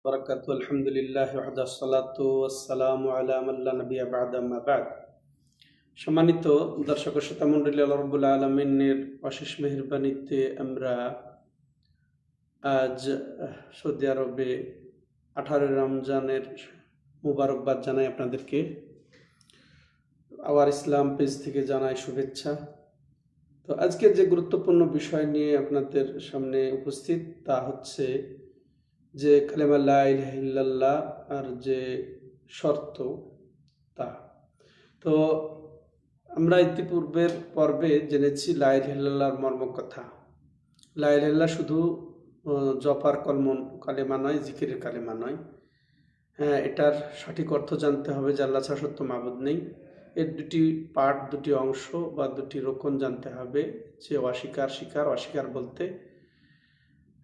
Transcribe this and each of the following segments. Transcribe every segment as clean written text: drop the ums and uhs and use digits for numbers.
বারাকাতু আলহামদুলিল্লাহ ওয়াহদা সালাতু ওয়াসসালামু আলা মান লা নাবিয়্যা বা'দা আম্মা বা'দ। সম্মানিত দর্শক ও শ্রোতা মণ্ডলী, আল্লাহ রাব্বুল আলামিনের অশেষ মেহেরবানিতে আমরা আজ সৌদি আরবে 18 রমজানের মুবারকবাদ জানাই আপনাদেরকে। আওয়ার ইসলাম পেজ থেকে জানাই শুভেচ্ছা। তো আজকে যে গুরুত্বপূর্ণ বিষয় নিয়ে আপনাদের সামনে উপস্থিত তা হচ্ছে যে কালেমা লা ইলাহা ইল্লাল্লাহ আর যে শর্ত তা। তো আমরা ইতিপূর্বের পর্বে জেনেছি লা ইলাহা ইল্লাল্লাহর মর্মকথা। লা ইলাহা ইল্লাল্লাহ শুধু জপার কালেমা নয়, জিকিরের কালেমা নয়। হ্যাঁ, এটার সঠিক অর্থ জানতে হবে যে আল্লাহ ছাড়া সত্য মাবুদ নেই। এর দুটি পার্ট, দুটি অংশ বা দুটি রোকন জানতে হবে। যে অস্বীকার বলতে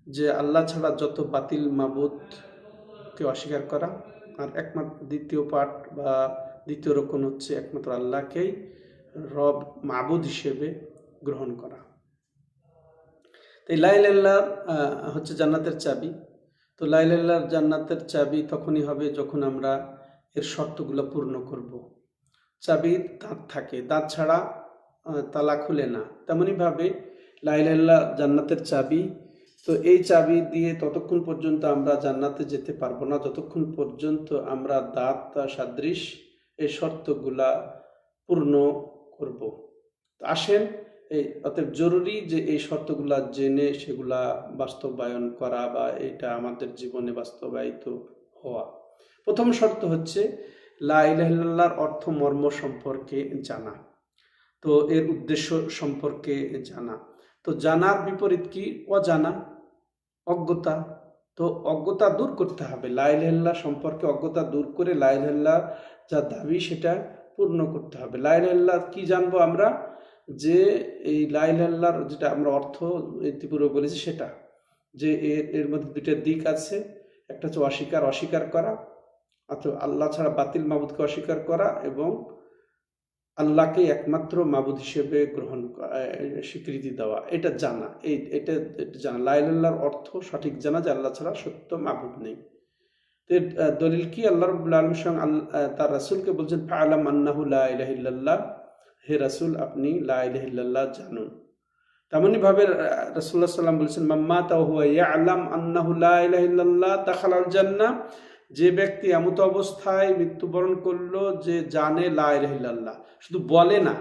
যে আল্লাহ ছাড়া যত বাতিল মাবুদকে অস্বীকার করা, আর একমাত্র দ্বিতীয় পার্ট বা দ্বিতীয় রকম হচ্ছে একমাত্র আল্লাহকেই রব মাবুদ হিসেবে গ্রহণ করা। তাই লা ইলাহা ইল্লাল্লাহ হচ্ছে জান্নাতের চাবি। তো লা ইলাহা ইল্লাল্লাহ জান্নাতের চাবি তখনই হবে যখন আমরা এর শর্তগুলো পূর্ণ করব। চাবির দাঁত থাকে, দাঁত ছাড়া তালা খুলে না। তেমনইভাবে লা ইলাহা ইল্লাল্লাহ জান্নাতের চাবি। তো এই চাবি দিয়ে ততক্ষণ পর্যন্ত আমরা জান্নাতে যেতে পারবো না যতক্ষণ পর্যন্ত আমরা দাঁত সাদৃশ এই শর্তগুলা পূর্ণ করব। তো আসেন, অতএব জরুরি যে এই শর্তগুলা জেনে সেগুলা বাস্তবায়ন করা বা এটা আমাদের জীবনে বাস্তবায়িত হওয়া। প্রথম শর্ত হচ্ছে লা ইলাহা ইল্লাল্লাহর অর্থ মর্ম সম্পর্কে জানা, তো এর উদ্দেশ্য সম্পর্কে জানা। তো জানার বিপরীত কি? অজানা, অজ্ঞতা। তো অজ্ঞতা দূর করতে হবে, লা ইলাহা ইল্লাল্লাহ সম্পর্কে অজ্ঞতা দূর করে লা ইলাহা ইল্লাল্লাহ যা দাবি সেটা পূর্ণ করতে হবে। লা ইলাহা ইল্লাল্লাহ কি জানবো আমরা? যে এই লা ইলাহা ইল্লাল্লাহর যেটা আমরা অর্থ ইতিপূর্বে বলেছি সেটা, যে এর মধ্যে দুইটা দিক আছে। একটা হচ্ছে অস্বীকার করা, অথবা আল্লাহ ছাড়া বাতিল মাবুদকে অস্বীকার করা, এবং আল্লাহকে একমাত্র মাবুদ হিসেবে গ্রহণ স্বীকৃতি দেওয়া। এটা জানা, এটা জানা, লা ইলাহা ইল্লাল্লাহর অর্থ সঠিক জানা যে আল্লাহ ছাড়া সত্য মাবুদ নেই। তো দলিল কি? আল্লাহ রাব্বুল আলামিন স্বয়ং তার রাসূলকে বলছেন ফাআলাম আন্নাহু লা ইলাহা ইল্লাল্লাহ, হে রাসূল আপনি লা ইলাহা ইল্লাল্লাহ জানুন। তেমনি ভাবে রাসূলুল্লাহ সাল্লাল্লাহু আলাইহি ওয়াসাল্লাম বলেছেন মান মাতা ওয়া হুয়া ইয়ালাম আন্নাহু লা ইলাহা ইল্লাল্লাহ দাখালাল জান্নাহ, যে ব্যক্তি এমত অবস্থায় মৃত্যুবরণ করলো যে জানে লা ইলাহা ইল্লাল্লাহ, শুধু বলে না,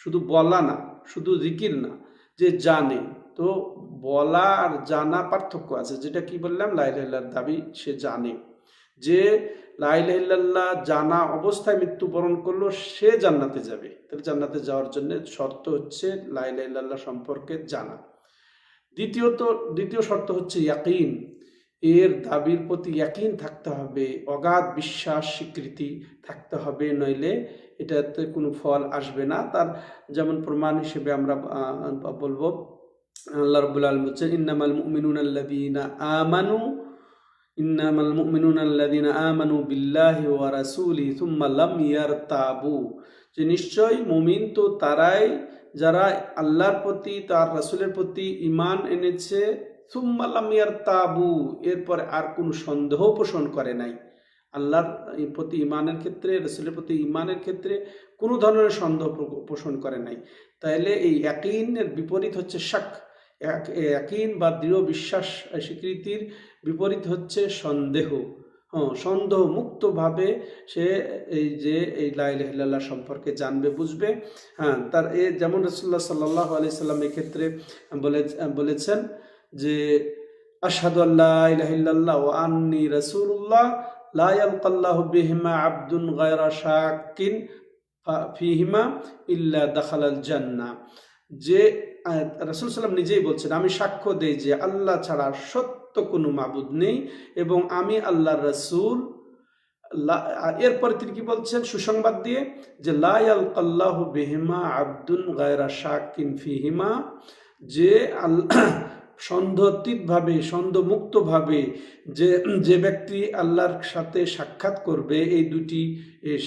শুধু বলা না, শুধু জিকির না, যে জানে। তো বলা আর জানা পার্থক্য আছে। যেটা কি বললাম, লা ইলাহা ইল্লাল্লাহর দাবি সে জানে, যে লা ইলাহা ইল্লাল্লাহ জানা অবস্থায় মৃত্যুবরণ করলো সে জান্নাতে যাবে। তাহলে জান্নাতে যাওয়ার জন্য শর্ত হচ্ছে লা ইলাহা ইল্লাল্লাহ সম্পর্কে জানা। দ্বিতীয় শর্ত হচ্ছে ইয়াকিন, এর দাবির প্রতি ইয়াকিন থাকতে হবে, অগাধ বিশ্বাস স্বীকৃতি থাকতে হবে, নইলে এটাতে কোনো ফল আসবে না। তার যেমন প্রমাণ হিসেবে আমরা বলবো আল্লাহ রাব্বুল আলামিন বলছেন ইন্নামাল মুমিনুনা আল্লাযীনা আমানু বিল্লাহি ওয়া রাসূলিহি সুম্মা লাম ইয়ারতাবু, যে নিশ্চয় মুমিন তো তারাই যারা আল্লাহর প্রতি তার রাসূলের প্রতি ঈমান এনেছে, সুম্মা লাম ইয়ারতাবু, এরপরে আর কোনো সন্দেহ পোষণ করে নাই। আল্লাহর প্রতি ঈমানের ক্ষেত্রে, রাসূলের প্রতি ঈমানের ক্ষেত্রে কোনো ধরনের সন্দেহ পোষণ করে নাই। তাইলে এই ইয়াকিনের বিপরীত হচ্ছে শাক। ইয়াকিন বা দৃঢ় বিশ্বাস স্বীকৃতির বিপরীত হচ্ছে সন্দেহ। সন্দেহ মুক্তভাবে সে এই লা ইলাহা ইল্লাল্লাহ সম্পর্কে জানবে, বুঝবে। তার যেমন রাসূলুল্লাহ সাল্লাল্লাহু আলাইহি সাল্লাম এক্ষেত্রে বলেছেন যে আশহাদু আল্লা ইলাহা ইল্লাল্লাহ ওয়া আন্নী রাসূলুল্লাহ লা ইয়ালকাল্লাহু বিহিমা আবদুন গায়রা শাকিন ফিহিমা ইল্লা দাখালাল জান্নাহ, যে রাসূল সাল্লাল্লাহু নিজেই বলছেন আমি সাক্ষ্য দেই যে আল্লাহ ছাড়া সত্য কোনো মাবুদ নেই এবং আমি আল্লাহর রাসূল। এরপরে তিনি কি বলছেন সুসংবাদ দিয়ে, যে লা ইয়ালকাল্লাহু বিহিমা আবদুন গায়রা শাকিন ফিহিমা, যে সন্দেহাতীতভাবে সন্দেহমুক্তভাবে যে ব্যক্তি আল্লাহর সাথে সাক্ষাৎ করবে এই দুটি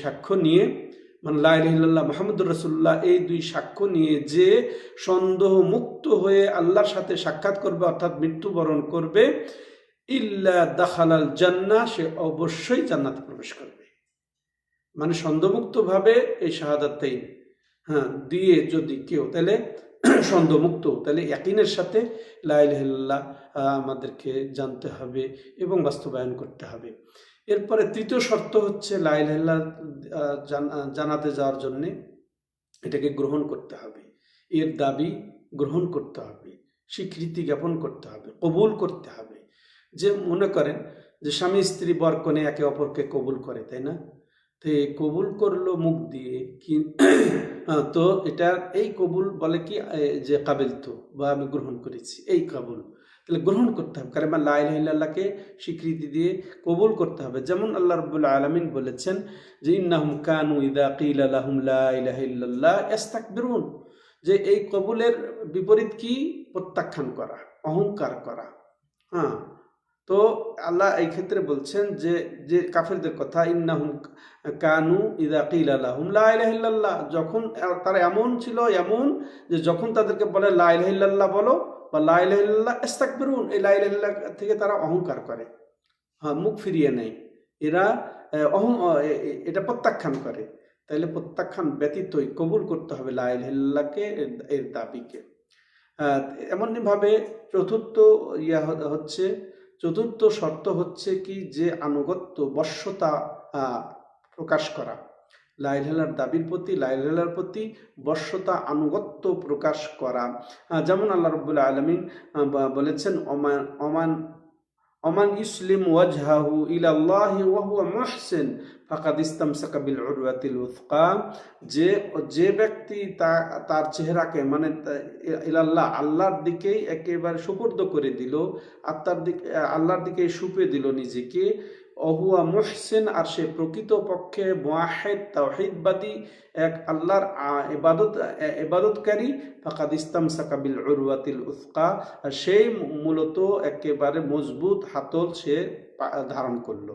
সাক্ষ্য নিয়ে, মানে লা ইলাহা ইল্লাল্লাহ মুহাম্মাদুর রাসূলুল্লাহ, এই দুই সাক্ষ্য নিয়ে যে সন্দেহ মুক্ত হয়ে আল্লাহর সাথে সাক্ষাৎ করবে অর্থাৎ মৃত্যুবরণ করবে, ইল্লা দাখালাল জান্নাহ, সে অবশ্যই জান্নাতে প্রবেশ করবে। মানে সন্দেহমুক্তভাবে এই শাহাদাতাইন দিয়ে যদি কেউ, তাহলে সন্দেহমুক্ত, তাহলে ইয়াকিনের সাথে লা ইলাহা ইল্লাল্লাহ আমাদেরকে জানতে হবে এবং বাস্তবায়ন করতে হবে। এরপরে তৃতীয় শর্ত হচ্ছে লা ইলাহা ইল্লাল্লাহ জানাতে যাওয়ার জন্যে এটাকে গ্রহণ করতে হবে, এর দাবি গ্রহণ করতে হবে, স্বীকৃতি জ্ঞাপন করতে হবে, কবুল করতে হবে। যে মনে করেন যে স্বামী স্ত্রী বর কনে একে অপরকে কবুল করে, তাই না? তো কবুল করলো মুখ দিয়ে কি তো এটা এই কবুল বলে কি যে কাবিল তো, বা আমি গ্রহণ করেছি, এই কবুল। তাহলে গ্রহণ করতে হবে, কালেমা লা ইলাহা ইল্লাল্লাহকে স্বীকৃতি দিয়ে কবুল করতে হবে। যেমন আল্লাহ রাব্বুল আলামিন বলেছেন যে ইন্নাহুম কানু ইযা কিলা লাহুম লা ইলাহা ইল্লাল্লাহ ইস্তাকবিরুন, যে এই কবুলের বিপরীত কি? প্রত্যাখ্যান করা, অহংকার করা। হ্যাঁ, তো আল্লাহ এই ক্ষেত্রে বলছেন যে যে কাফেরদের কথা, ইন্নাহুম কানু ইযা কিলা লাহুম লা ইলাহা ইল্লাল্লাহ, যখন তারা এমন ছিল, এমন যে যখন তাদেরকে বলে লা ইলাহা ইল্লাল্লাহ বলো বা লা ইলাহা ইল্লাল্লাহ ইস্তাকবিরুন, এই লা ইলাহা ইল্লাল্লাহ থেকে তারা অহংকার করে, হ্যাঁ, মুখ ফিরিয়ে নেয়, এরা এটা প্রত্যাখ্যান করে। তাইলে প্রত্যাখ্যান ব্যতীতই কবুল করতে হবে লা ইলাহা ইল্লাল্লাহকে, এর দাবিকে। এমনভাবে চতুর্থ হচ্ছে, চতুর্থ শর্ত হচ্ছে কি যে আনুগত্য, বশ্যতা প্রকাশ করা, লা ইলাহা ইল্লাল্লাহর দাবির প্রতি, লা ইলাহা ইল্লাল্লাহর প্রতি বশ্যতা, আনুগত্য প্রকাশ করা। যেমন আল্লাহ রাব্বুল আলামিন বলেছেন অমান ইসলিম ওয়াজহাহু ইলাল্লাহি ওয়া হুয়া মুহসিন ফাকাদ ইসতামসাকা বিল উরওয়াতিল উসকা, যে ব্যক্তি তার চেহারাকে মানে ইলাল্লাহ, আল্লাহর দিকেই একেবারে সুপর্দ করে দিল, আল্লাহর দিকে সুপে দিল নিজেকে, অহুয়া মুহসিন, আর সে প্রকৃত পক্ষে মুআহিদ, তাওহীদবাদী, এক আল্লাহর ইবাদতকারী, ফাকাদ ইসতামসাকা বিল উরওয়াতিল উসকা, সেই মূলত একেবারে মজবুত হাতল সে ধারণ করলো।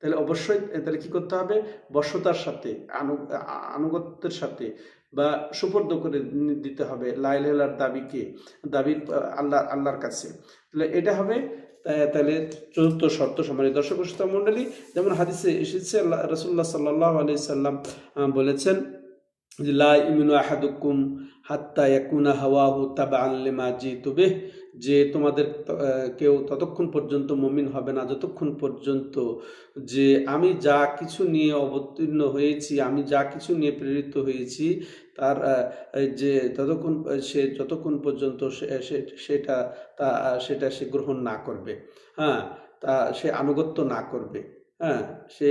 তাহলে অবশ্যই তাহলে কি করতে হবে? বশ্যতার সাথে, আনুগত্যের সাথে বা সুপর্দ করে দিতে হবে লা ইলাহা ইল্লাল্লাহর দাবি আল্লাহর কাছে। তাহলে এটা হবে। তাহলে চতুর্থ শর্ত। সম্মানিত দর্শক শ্রোতা মণ্ডলী, যেমন হাদিসে এসেছে রাসূলুল্লাহ সাল্লাল্লাহু আলাইহি সাল্লাম বলেছেন যে লা ইউমিনু আহাদুকুম হাত্তা ইয়াকুনা হাওয়াহু তাবআন লিমা জিতু বিহ, যে তোমাদের কেউ ততক্ষণ পর্যন্ত মুমিন হবে না যতক্ষণ পর্যন্ত যে আমি যা কিছু নিয়ে অবতীর্ণ হয়েছি, আমি যা কিছু নিয়ে প্রেরিত হয়েছি, তার যে যতক্ষণ পর্যন্ত সেটা সে গ্রহণ না করবে, হ্যাঁ, তা সে আনুগত্য না করবে, হ্যাঁ, সে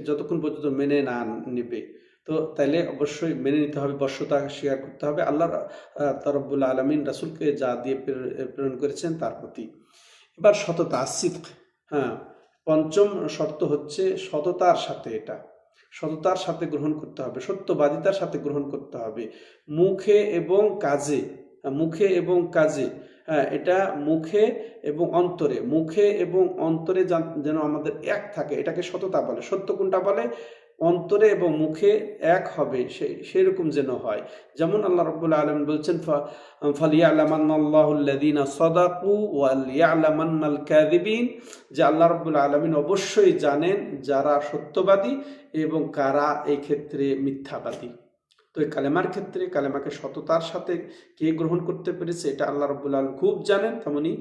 যতক্ষণ পর্যন্ত মেনে না নেবে। তো তাইলে অবশ্যই মেনে নিতে হবে, বশ্যতা স্বীকার করতে হবে আল্লাহ রব্বুল আলামিন রাসূলকে যা দিয়ে প্রেরণ করেছেন তার প্রতি। এবার সততা, সিদক। হ্যাঁ, পঞ্চম শর্ত হচ্ছে সততার সাথে, এটা সততার সাথে গ্রহণ করতে হবে, সত্যবাদিতার সাথে গ্রহণ করতে হবে, মুখে এবং কাজে, হ্যাঁ, এটা মুখে এবং অন্তরে যেন আমাদের এক থাকে, এটাকে সততা বলে। সত্য কোনটা বলে? অন্তরে এবং মুখে এক হবে, সেরকম যেন হয়। যেমন আল্লাহ রাব্বুল আলামিন বলছেন ফালিয়ালামান্নাল্লাহুল্লাযীনা সাদাকু ওয়া লিয়ালামান্নাল কাযিবিন, যে আল্লাহ রাব্বুল আলামিন অবশ্যই জানেন যারা সত্যবাদী এবং কারা এই ক্ষেত্রে মিথ্যাবাদী। তো এই কালেমার ক্ষেত্রে কালেমাকে সততার সাথে কে গ্রহণ করতে পেরেছে এটা আল্লাহ রাব্বুল আলামিন খুব জানেন, তেমনি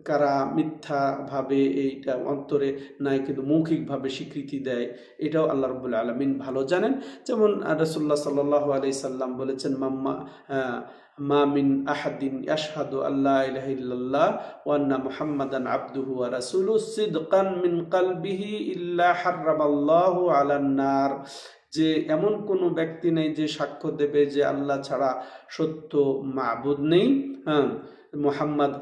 কারা মিথ্যাভাবে এইটা অন্তরে নাই কিন্তু মৌখিকভাবে স্বীকৃতি দেয়, এটাও আল্লাহ রাব্বুল আলামিন ভালো জানেন। যেমন রাসূলুল্লাহ সাল্লাল্লাহু আলাইহি সাল্লাম বলেছেন মা মিন আহাদিন ইয়াশহাদু আল্লা ইলাহা ইল্লাল্লাহ ওয়া আন্না মুহাম্মাদান আবদুহু ওয়া রাসূলুহু সিদকান মিন কলবিহি ইল্লা হারামাল্লাহু আলান নার, যে এমন কোনো ব্যক্তি নেই যে সাক্ষ্য দেবে যে আল্লাহ ছাড়া সত্য মাবুদ নেই, হ্যাঁ, মুহাম্মদ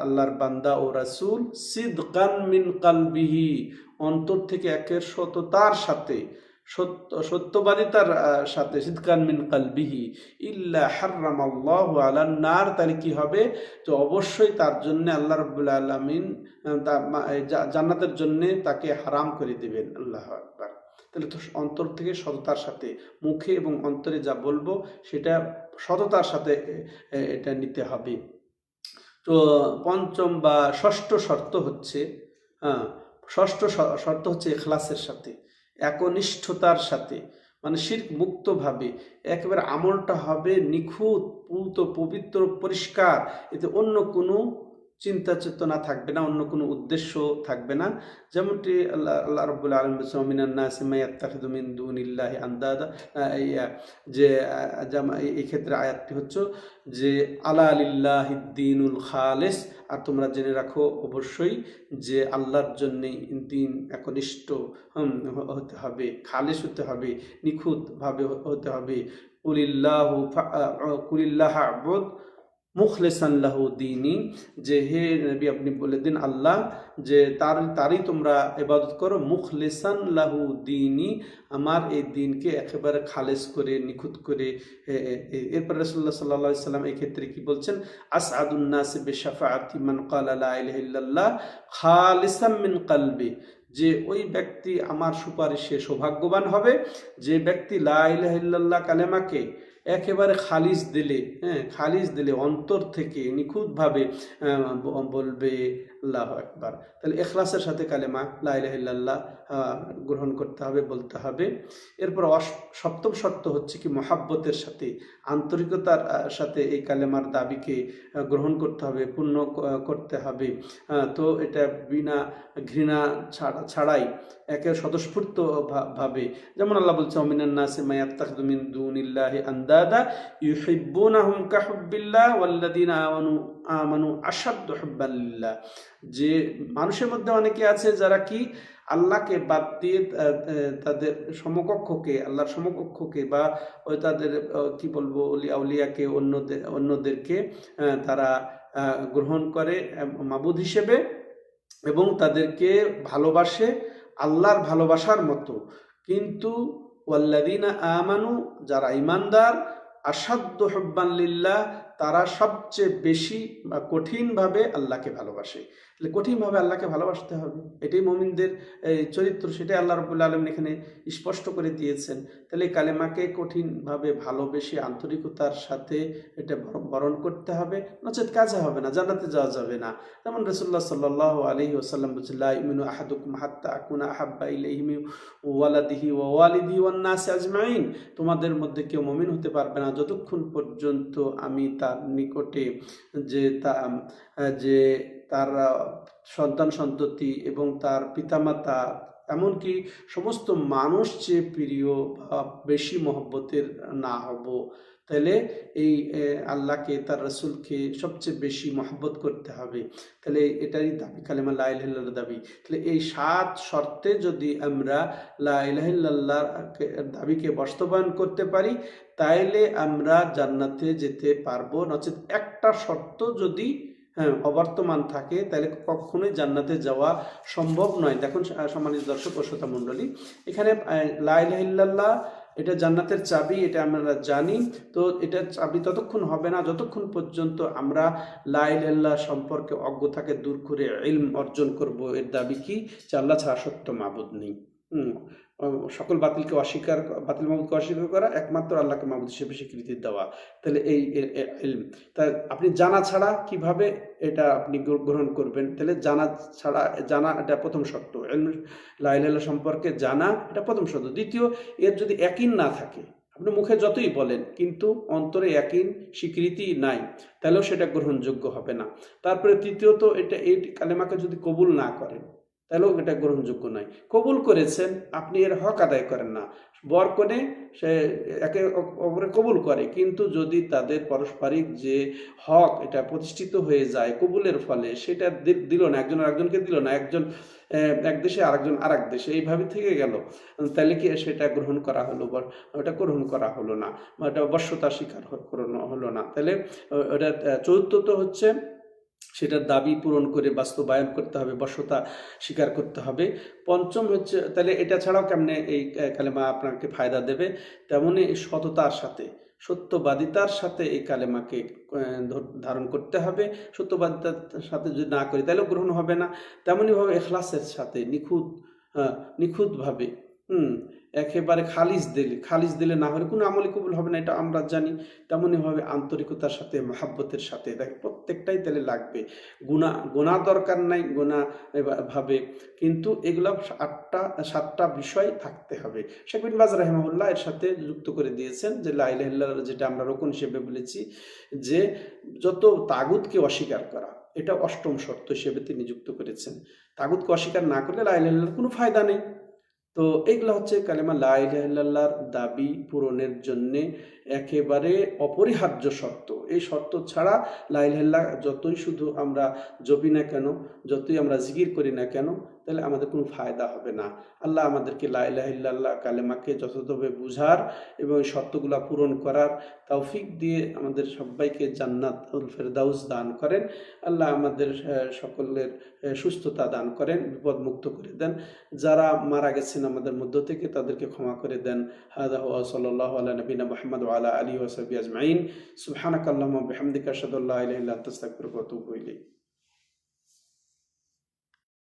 আল্লাহর বান্দা ও রাসূল, সিদকান মিন কলবিহি, অন্তর থেকে একের সততার সাথে, সত্যবাদিতার সাথে, সিদকান মিন কলবিহি ইল্লা হারামাল্লাহু আলান নার, তাহলে কি হবে? তো অবশ্যই তার জন্য আল্লাহ রাব্বুল আলামিন জান্নাতের জন্য তাকে হারাম করে দিবেন। আল্লাহু আকবার। তাহলে তো অন্তর থেকে সততার সাথে, মুখে এবং অন্তরে যা বলবো সেটা সততার সাথে এটা নিতে হবে। তো পঞ্চম বা ষষ্ঠ শর্ত হচ্ছে, হ্যাঁ, ষষ্ঠ শর্ত হচ্ছে ইখলাসের সাথে, একনিষ্ঠতার সাথে, মানে শিরক মুক্তভাবে একেবারে আমলটা হবে নিখুঁত, পূত, পবিত্র, পরিষ্কার। এতে অন্য কোনো চিন্তা চেতনা থাকবে না, অন্য কোনো উদ্দেশ্য থাকবে না। যেমনটি আল্লাহ রাব্বুল আলামিন বলেছেন, মিনান নাসি মান ইয়াত্তাখিযু মিন দুনিল্লাহি আনদাদা, যে এই ক্ষেত্রে আয়াতটি হচ্ছে যে আলা লিল্লাহিদ দীনুল খালিস, আর তোমরা জেনে রাখো অবশ্যই যে আল্লাহর জন্যেই দিন একনিষ্ঠ হতে হবে, খালিস হতে হবে, নিখুঁতভাবে হতে হবে। কুলিল্লাহ আবুদ মুখলিসান লাহু দীনি, যে হে নবী আপনি বলে দিন আল্লাহ যে তারই তোমরা ইবাদত করো, মুখলিসান লাহু দীনি, আমার এই দিনকে একেবারে খালেস করে, নিখুঁত করে। এরপর রাসূলুল্লাহ সাল্লাল্লাহু আলাইহি সাল্লাম এই ক্ষেত্রে কি বলছেন, আসআদুন নাসি বিশাফাআতি মান ক্বালা লা ইলাহা ইল্লাল্লাহ খালিসাম মিন কলবি, যে ওই ব্যক্তি আমার সুপারিশে সৌভাগ্যবান হবে যে ব্যক্তি লা ইলাহা ইল্লাল্লাহ কালেমাকে একেবারে খালিস দিলে, হ্যাঁ, খালিস দিলে অন্তর থেকে নিখুঁতভাবে বলবে আল্লাহু আকবার। তাহলে ইখলাসের সাথে কালেমা লা ইলাহা ইল্লাল্লাহ গ্রহণ করতে হবে, বলতে হবে। এরপর সপ্তম শর্ত হচ্ছে কি মহাব্বতের সাথে, আন্তরিকতার সাথে এই কালেমার দাবিকে গ্রহণ করতে হবে, পূর্ণ করতে হবে। তো এটা বিনা ঘৃণা ছাড়াই একে স্বতঃস্ফূর্ত ভাবে, যেমন আল্লাহ বলছে, মিনান নাসি মান ইয়াত্তাখিযু মিন দুনিল্লাহি আনদাদা ইউহিব্বুনাহুম কাহুব্বিল্লাহ ওয়াল্লাযীনা আমানু আশাদ্দু হুব্বান লিল্লাহ, যে মানুষের মধ্যে অনেকে আছে যারা কি আল্লাহকে বাদ দিয়ে তাদের সমকক্ষকে, আল্লাহর সমকক্ষকে বা ওই তাদের কি বলবো আউলিয়াকে, অন্যদেরকে তারা গ্রহণ করে মাবুদ হিসেবে এবং তাদেরকে ভালোবাসে আল্লাহর ভালোবাসার মতো। কিন্তু ওয়াল্লাযীনা আমানু, যারা ঈমানদার, আশাদ্দু হুব্বান লিল্লাহ, তারা সবচেয়ে বেশি বা কঠিনভাবে আল্লাহকে ভালোবাসে। তাহলে কঠিনভাবে আল্লাহকে ভালোবাসতে হবে, এটাই মুমিনদের চরিত্র, সেটাই আল্লাহ রাব্বুল আলামিন এখানে স্পষ্ট করে দিয়েছেন। তাহলে কালেমাকে কঠিনভাবে ভালোবেসে আন্তরিকতার সাথে এটা বরণ করতে হবে, নচেত কাজে হবে না, জান্নাতে যাওয়া যাবে না। যেমন রাসূলুল্লাহ সাল্লাল্লাহু আলাইহি ওয়াসাল্লাম বলেছেন, লা ইউমিনু আহাদুকুম হাত্তা আকুনা আহাব্বা ইলাইহি মিন ওয়ালাদিহি ওয়া ওয়ালিদিহি ওয়ান নাসি আজমাইন, তোমাদের মধ্যে কেউ মুমিন হতে পারবে না যতক্ষণ পর্যন্ত আমি তার নিকটে যে তার সন্তান সন্ততি এবং তার পিতামাতা, এমনকি সমস্ত মানুষ চেয়ে প্রিয় বা বেশি মহব্বতের না হব। তাহলে এই আল্লাহকে, তার রাসূলকে সবচেয়ে বেশি মহব্বত করতে হবে। তাহলে এটারই দাবি কালেমা লা ইলাহা ইল্লাল্লাহর দাবি। তাহলে এই 7 শর্তে যদি আমরা লা ইলাহা ইল্লাল্লাহর দাবিকে বাস্তবায়ন করতে পারি, তাইলে আমরা জান্নাতে যেতে পারবো। নচেত একটা শর্ত যদি অবর্তমান থাকে তাহলে কখনোই জান্নাতে যাওয়া সম্ভব নয়। দেখুন সম্মানিত দর্শক ও শ্রোতা মণ্ডলী, এখানে লা ইলাহা ইল্লাল্লাহ এটা জান্নাতের চাবি, এটা আমরা জানি। তো এটা চাবি ততক্ষণ হবে না যতক্ষণ পর্যন্ত আমরা লা ইলাহা ইল্লাল্লাহ সম্পর্কে অজ্ঞতাকে দূর করে ইলম অর্জন করব। এর দাবি কি? যে আল্লাহ ছাড়া সত্য মাবুদ নেই। সকল বাতিলকে বাতিল মাবুদকে অস্বীকার করা, একমাত্র আল্লাহকে মাবুদ হিসেবে স্বীকৃতি দেওয়া। তাহলে এই ইলম, তা আপনি জানা ছাড়া কিভাবে এটা আপনি গ্রহণ করবেন? তাহলে জানা এটা প্রথম শর্ত। লা ইলাহা ইল্লাল্লাহ সম্পর্কে জানা এটা প্রথম শর্ত। দ্বিতীয়, এর যদি ইয়াকিন না থাকে, আপনি মুখে যতই বলেন কিন্তু অন্তরে ইয়াকিন, স্বীকৃতি নাই, তাহলেও সেটা গ্রহণযোগ্য হবে না। তারপরে তৃতীয়ত, এই কালেমাকে যদি কবুল না করেন তাহলেও এটা গ্রহণযোগ্য নয়। কবুল করেছেন, আপনি এর হক আদায় করেন না। বর কনে সে একে অপরে কবুল করে, কিন্তু যদি তাদের পারস্পরিক যে হক এটা প্রতিষ্ঠিত হয়ে যায় কবুলের ফলে, সেটা দিল না, একজন আরেকজনকে দিল না, একজন এক দেশে আরেকজন আরেক দেশে, এইভাবে থেকে গেল, তাহলে কি সেটা গ্রহণ করা হলো? ওটা গ্রহণ করা হলো না, বা এটা বশ্যতা স্বীকার হলো না। তাহলে ওটা চতুর্থ হচ্ছে সেটার দাবি পূরণ করে বাস্তবায়ন করতে হবে, বশ্যতা স্বীকার করতে হবে। পঞ্চম হচ্ছে, তাহলে এটা ছাড়াও কেমনে এই কালেমা আপনাকে ফায়দা দেবে? তেমনি সততার সাথে, সত্যবাদিতার সাথে এই কালেমাকে ধারণ করতে হবে। সত্যবাদিতার সাথে যদি না করি তাহলেও গ্রহণ হবে না। তেমনিভাবে ইখলাসের সাথে নিখুঁতভাবে হুম, একেবারে খালিজ দিলে না হলে কোনো আমলই কবুল হবে না, এটা আমরা জানি। তেমনই ভাবে আন্তরিকতার সাথে, মহাব্বতের সাথে, দেখ প্রত্যেকটাই তাহলে লাগবে। গোনা দরকার নাই, গোনা ভাবে, কিন্তু এগুলা 7টা বিষয় থাকতে হবে। শেখ বিন বাজ রাহিমাহুল্লাহ এর সাথে যুক্ত করে দিয়েছেন যে লা ইলাহা ইল্লাল্লাহ, যেটা আমরা রোকন হিসেবে বলেছি, যে যত তাগুতকে অস্বীকার করা, এটা 8ম শর্ত হিসেবে তিনি যুক্ত করেছেন। তাগুতকে অস্বীকার না করলে লা ইলাহা ইল্লাল্লাহর কোনো ফায়দা নেই। তো এইগুলো হচ্ছে কালেমা লা ইলাহা ইল্লাল্লাহর দাবি পূরণের জন্যে একেবারে অপরিহার্য শর্ত। এই শর্ত ছাড়া লা ইলাহা ইল্লাল্লাহ যতই শুধু আমরা জপি না কেন, যতই আমরা জিকির করি না কেন, তাহলে আমাদের কোনো ফায়দা হবে না। আল্লাহ আমাদেরকে লা ইলাহা ইল্লাল্লাহ কালেমাকে যথাযথভাবে বুঝার এবং এই শর্তগুলা পূরণ করার তৌফিক দিয়ে আমাদের সবাইকে জান্নাতুল ফেরদাউস দান করেন। আল্লাহ আমাদের সকলের সুস্থতা দান করেন, বিপদমুক্ত করে দেন। যারা মারা গেছেন আমাদের মধ্য থেকে, তাদেরকে ক্ষমা করে দেন। হাদা হুয়া সাল্লাল্লাহু আলা নবিনা মুহাম্মদ ওয়া আলা আলিহি ওয়া সাহবিহি আজমাইন। সুবহানাকাল্লাহুম্মা ওয়া বিহামদিকা আশহাদু আল্লা ইলাহা ইল্লা আনতা আস্তাগফিরুকা ওয়া আতুবু ইলাইক।